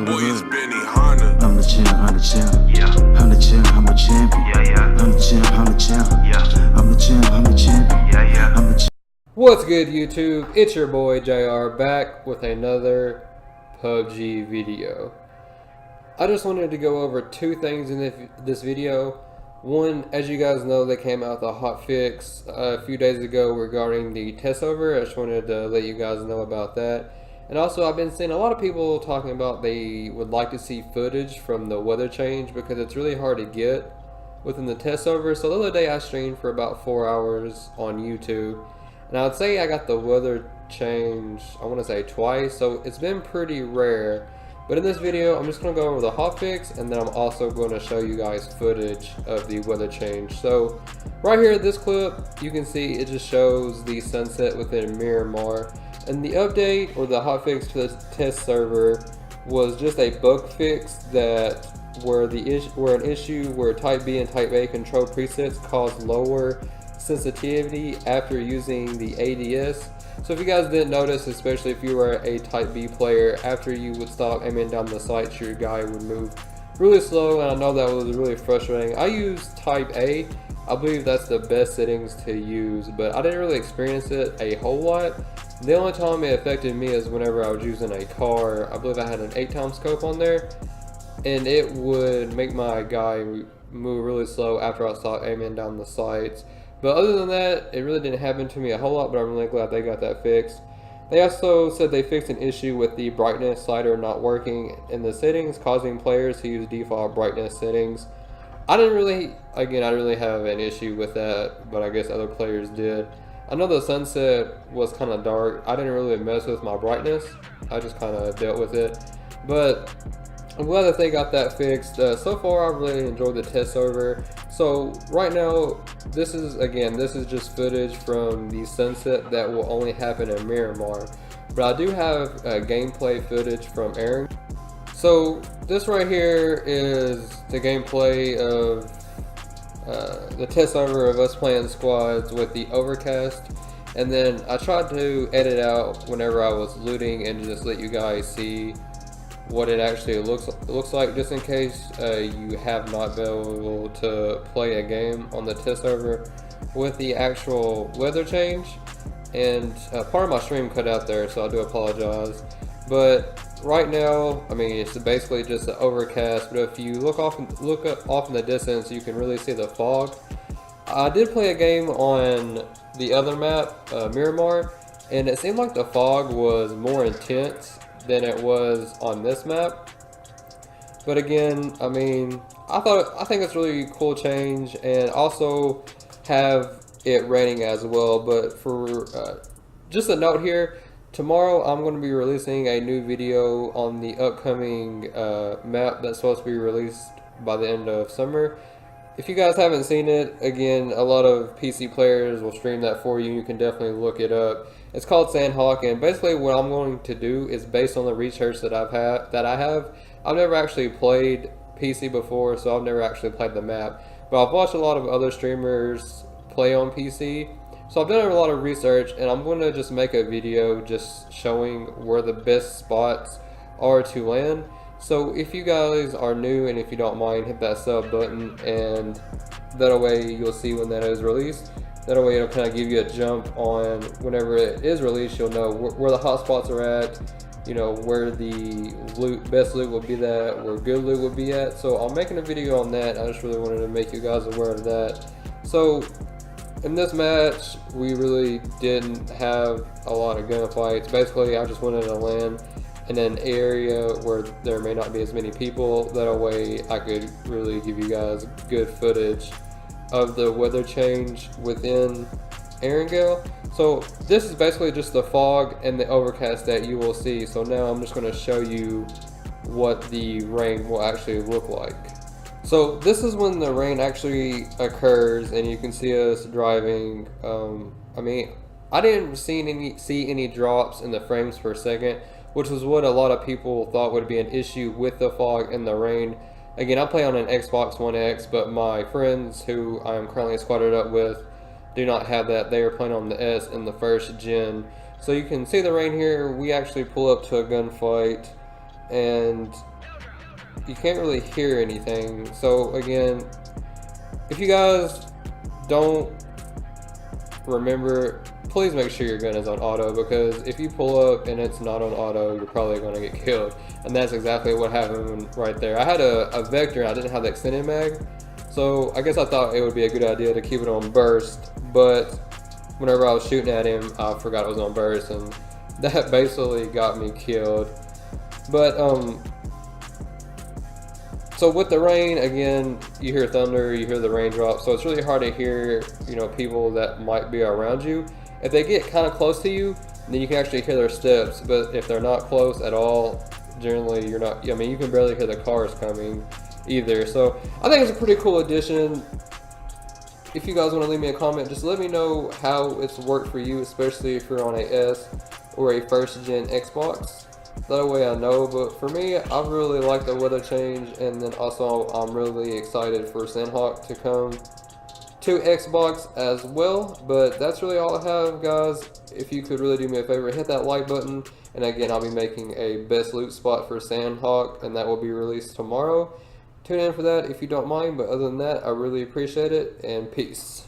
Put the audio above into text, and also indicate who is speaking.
Speaker 1: boy is Benny Hanna.
Speaker 2: I'm the champ, I'm the champ.
Speaker 1: Yeah.
Speaker 2: I'm the champ, I'm a champion.
Speaker 1: Yeah, yeah.
Speaker 2: I'm the champ, I'm the champ.
Speaker 1: Yeah.
Speaker 2: I'm the champ, I'm the champion.
Speaker 1: Yeah, yeah.
Speaker 2: I'm the champ.
Speaker 3: What's good, YouTube? It's your boy JR back with another PUBG video. I just wanted to go over two things in this video. One, as you guys know, they came out with a hot fix a few days ago regarding the test server. I just wanted to let you guys know about that. And also, I've been seeing a lot of people talking about they would like to see footage from the weather change because it's really hard to get within the test server. So the other day I streamed for about 4 hours on YouTube, and I would say I got the weather change, I want to say twice, so it's been pretty rare. But in this video, I'm just going to go over the hotfix, and then I'm also going to show you guys footage of the weather change. So right here, this clip, you can see it just shows the sunset within Miramar. And the update or the hotfix to the test server was just a bug fix that where an issue where Type B and Type A control presets caused lower sensitivity after using the ADS. So if you guys didn't notice, especially if you were a Type B player, after you would stop aiming down the sights, your guy would move really slow, and I know that was really frustrating. I used Type A. I believe that's the best settings to use, but I didn't really experience it a whole lot. The only time it affected me is whenever I was using a car. I believe I had an 8x scope on there, and it would make my guy move really slow after I stopped aiming down the sights. But other than that, it really didn't happen to me a whole lot, but I'm really glad they got that fixed. They also said they fixed an issue with the brightness slider not working in the settings, causing players to use default brightness settings. I didn't really have an issue with that, but I guess other players did. I know the sunset was kind of dark. I didn't really mess with my brightness. I just kind of dealt with it. But I'm glad that they got that fixed. So far, I've really enjoyed the test server. So right now, this is just footage from the sunset that will only happen in Miramar. But I do have gameplay footage from Aaron. So this right here is the gameplay of the test server of us playing squads with the overcast. And then I tried to edit out whenever I was looting and just let you guys see what it actually looks like, just in case you have not been able to play a game on the test server with the actual weather change. And part of my stream cut out there, so I do apologize. But right now, I mean, it's basically just an overcast, but if you look off in the distance, you can really see the fog. I did play a game on the other map, Miramar, and it seemed like the fog was more intense than it was on this map. But again, I mean, I think it's really cool change, and also have it raining as well. But for just a note here, tomorrow I'm going to be releasing a new video on the upcoming map that's supposed to be released by the end of summer. If you guys haven't seen it, again, a lot of PC players will stream that for you. You can definitely look it up. It's called Sandhawk, and basically what I'm going to do is based on the research that I have. I've never actually played PC before, so I've never actually played the map. But I've watched a lot of other streamers play on PC. So I've done a lot of research, and I'm going to just make a video just showing where the best spots are to land. So if you guys are new, and if you don't mind, hit that sub button, and that way you'll see when that is released. That way it'll kind of give you a jump on whenever it is released. You'll know where the hot spots are at, you know, where the best loot will be at, where good loot will be at. So I'm making a video on that. I just really wanted to make you guys aware of that. So in this match, we really didn't have a lot of gunfights. Basically, I just wanted to land in an area where there may not be as many people. That way I could really give you guys good footage of the weather change within Erangel. So this is basically just the fog and the overcast that you will see. So now I'm just going to show you what the rain will actually look like. So this is when the rain actually occurs, and you can see us driving. I mean, I didn't see any drops in the frames per second, which was what a lot of people thought would be an issue with the fog and the rain. Again, I play on an Xbox One X, but my friends who I am currently squatted up with do not have that. They are playing on the S in the first gen. So you can see the rain here. We actually pull up to a gunfight, and you can't really hear anything. So again, if you guys don't remember, please make sure your gun is on auto, because if you pull up and it's not on auto, you're probably going to get killed. And that's exactly what happened right there. I had a Vector and I didn't have the extended mag, so I guess I thought it would be a good idea to keep it on burst, but whenever I was shooting at him, I forgot it was on burst, and that basically got me killed. But so with the rain, again, you hear thunder, you hear the raindrops, so it's really hard to hear, you know, people that might be around you. If they get kind of close to you, then you can actually hear their steps, but if they're not close at all, generally you're not, I mean, you can barely hear the cars coming either. So I think it's a pretty cool addition. If you guys want to leave me a comment, just let me know how it's worked for you, especially if you're on a S or a first gen Xbox. That way I know. But for me, I really like the weather change, and then also I'm really excited for Sandhawk to come to Xbox as well. But that's really all I have, guys. If you could really do me a favor, hit that like button, and again, I'll be making a best loot spot for Sandhawk, and that will be released tomorrow. Tune in for that if you don't mind, but other than that, I really appreciate it, and peace.